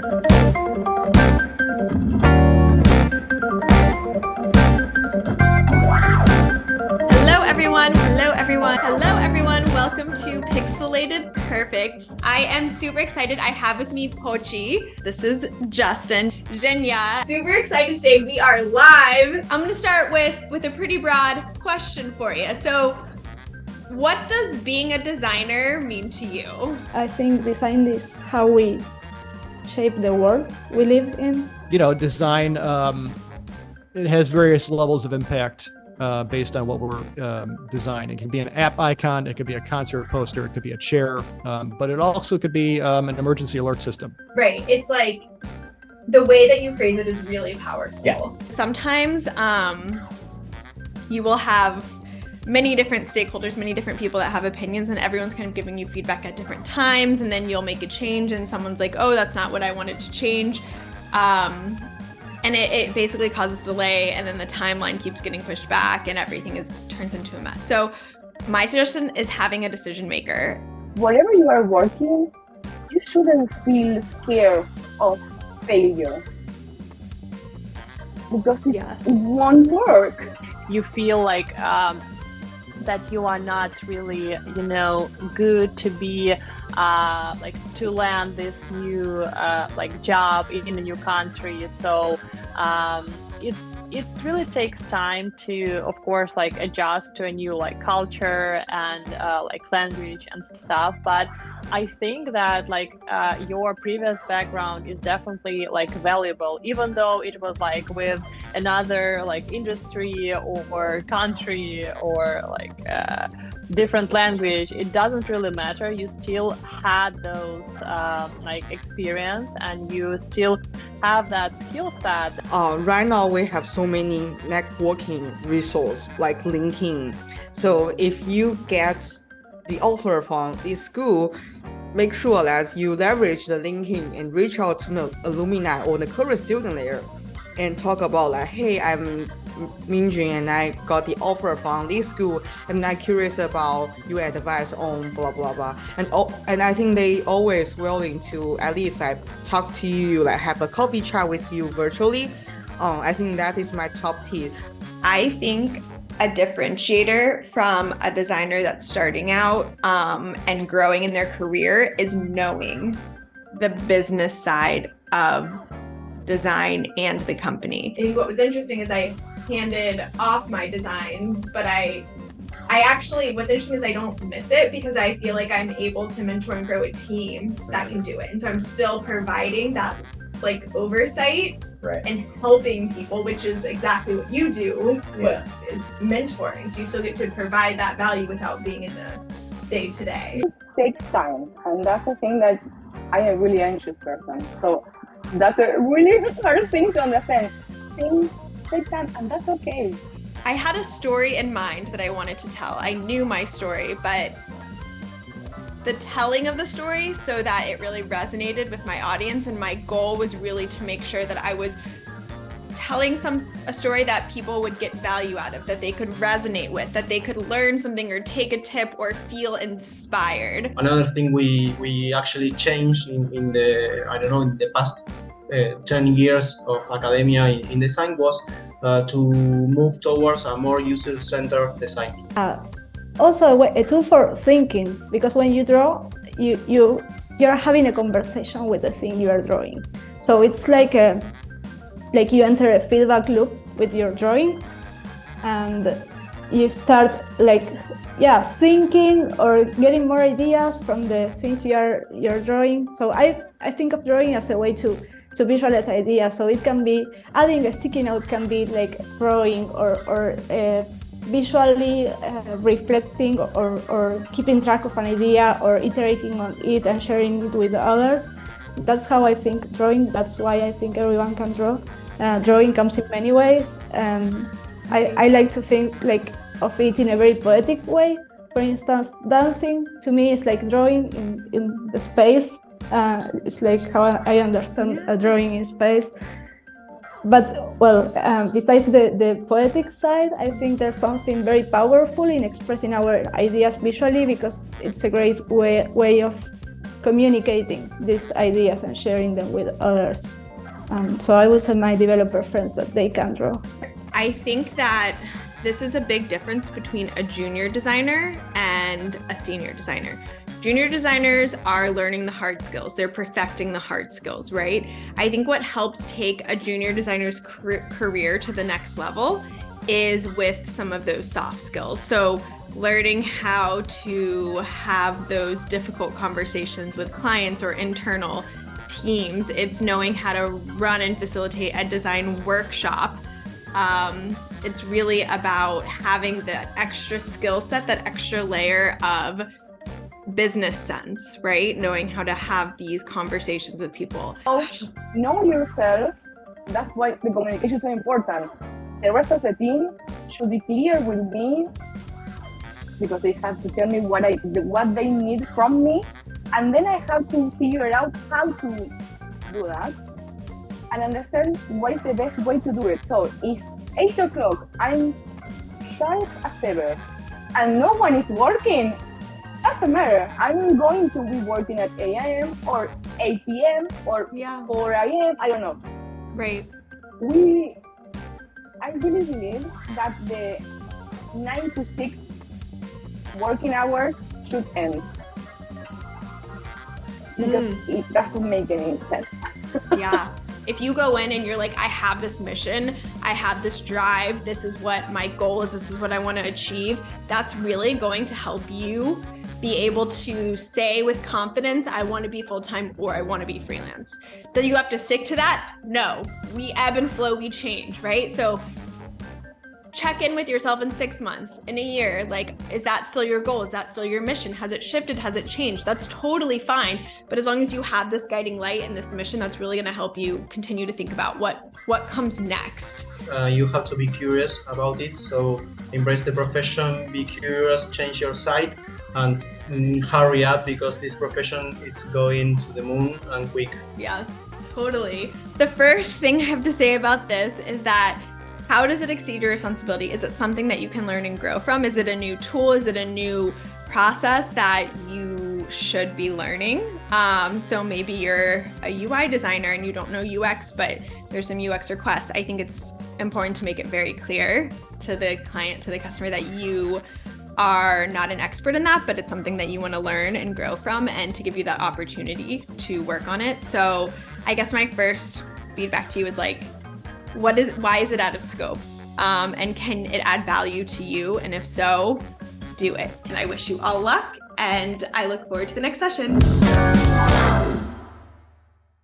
Hello everyone, welcome to Pixelated Perfect. I am super excited. I have with me Pochi. This is Justin. Dianne. Super excited today. We are live. I'm gonna start with a pretty broad question for you. So what does being a designer mean to you? I think design is how we shape the world we live in. Design, it has various levels of impact based on what we're designing. It can be an app icon, it could be a concert poster, it could be a chair, but it also could be an emergency alert system. Right. It's like the way that you phrase it is really powerful. Yeah. Sometimes you will have many different stakeholders, many different people that have opinions, and everyone's kind of giving you feedback at different times, and then you'll make a change and someone's like, oh, that's not what I wanted to change. And it basically causes delay, and then the timeline keeps getting pushed back and everything turns into a mess. So my suggestion is having a decision maker. Whatever you are working, you shouldn't feel scared of failure. Because it won't work. You feel like that you are not really, good to be to land this new job in a new country. So it really takes time to, of course, adjust to a new culture and language and stuff. But I think that your previous background is definitely valuable, even though it was with another industry or country or different language. It doesn't really matter. You still had those experience, and you still have that skill set. Right now we have so many networking resources like LinkedIn. So if you get the offer from this school, make sure that you leverage the LinkedIn and reach out to the alumni or the current student there and talk about hey, I'm Minjun and I got the offer from this school. I'm not curious about your advice on blah blah blah. And I think they always willing to at least talk to you, have a coffee chat with you virtually. I think that is my top tip. I think a differentiator from a designer that's starting out and growing in their career is knowing the business side of design and the company. I think what was interesting is I handed off my designs, but I actually, what's interesting is I don't miss it because I feel like I'm able to mentor and grow a team that can do it. And so I'm still providing that oversight and helping people, which is exactly what you do, what is mentoring. So you still get to provide that value without being in the day-to-day. It takes time, and that's the thing that I am a really anxious person. So that's a really hard thing to understand. Things take time, and that's okay. I had a story in mind that I wanted to tell. I knew my story, but the telling of the story so that it really resonated with my audience, and my goal was really to make sure that I was telling a story that people would get value out of, that they could resonate with, that they could learn something or take a tip or feel inspired. Another thing we actually changed in the past 10 years of academia in design was to move towards a more user-centered design. Also a tool for thinking, because when you draw, you're having a conversation with the thing you are drawing. So it's like you enter a feedback loop with your drawing, and you start thinking or getting more ideas from the things you're drawing. So I think of drawing as a way to visualize ideas. So it can be adding a sticky note, can be drawing or visually reflecting or keeping track of an idea or iterating on it and sharing it with others. That's how I think drawing. That's why I think everyone can draw. Drawing comes in many ways. I like to think of it in a very poetic way. For instance, dancing to me is like drawing in the space. It's like how I understand a drawing in space. But besides the poetic side, I think there's something very powerful in expressing our ideas visually, because it's a great way of communicating these ideas and sharing them with others. So I would send my developer friends that they can draw. I think that this is a big difference between a junior designer and a senior designer. Junior designers are learning the hard skills. They're perfecting the hard skills, right? I think what helps take a junior designer's career to the next level is with some of those soft skills. So learning how to have those difficult conversations with clients or internal teams. It's knowing how to run and facilitate a design workshop. It's really about having that extra skill set, that extra layer of business sense, right? Knowing how to have these conversations with people. So, know yourself. That's why the communication is so important. The rest of the team should be clear with me because they have to tell me what they need from me, and then I have to figure out how to do that and understand what is the best way to do it. So if 8 o'clock I'm sharp as ever and no one is working, doesn't matter. I'm going to be working at 8 a.m. or 8 p.m. or 4 a.m. I don't know. Right. I really believe that the 9 to 6 working hours should end because it doesn't make any sense. Yeah. If you go in and you're like, I have this mission, I have this drive, this is what my goal is, this is what I want to achieve, that's really going to help you be able to say with confidence, I want to be full-time or I want to be freelance. Do you have to stick to that? No. We ebb and flow, we change, right? So check in with yourself in 6 months, in a year. Like, is that still your goal? Is that still your mission? Has it shifted? Has it changed? That's totally fine. But as long as you have this guiding light and this mission, that's really going to help you continue to think about what comes next. You have to be curious about it. So embrace the profession, be curious, change your side, and hurry up because this profession it's going to the moon and quick. Yes, totally. The first thing I have to say about this is that how does it exceed your responsibility? Is it something that you can learn and grow from? Is it a new tool? Is it a new process that you should be learning? So maybe you're a UI designer and you don't know UX, but there's some UX requests. I think it's important to make it very clear to the client, to the customer, that you are not an expert in that, but it's something that you want to learn and grow from, and to give you that opportunity to work on it. So I guess my first feedback to you is like, why is it out of scope? And can it add value to you? And if so, do it. And I wish you all luck, and I look forward to the next session.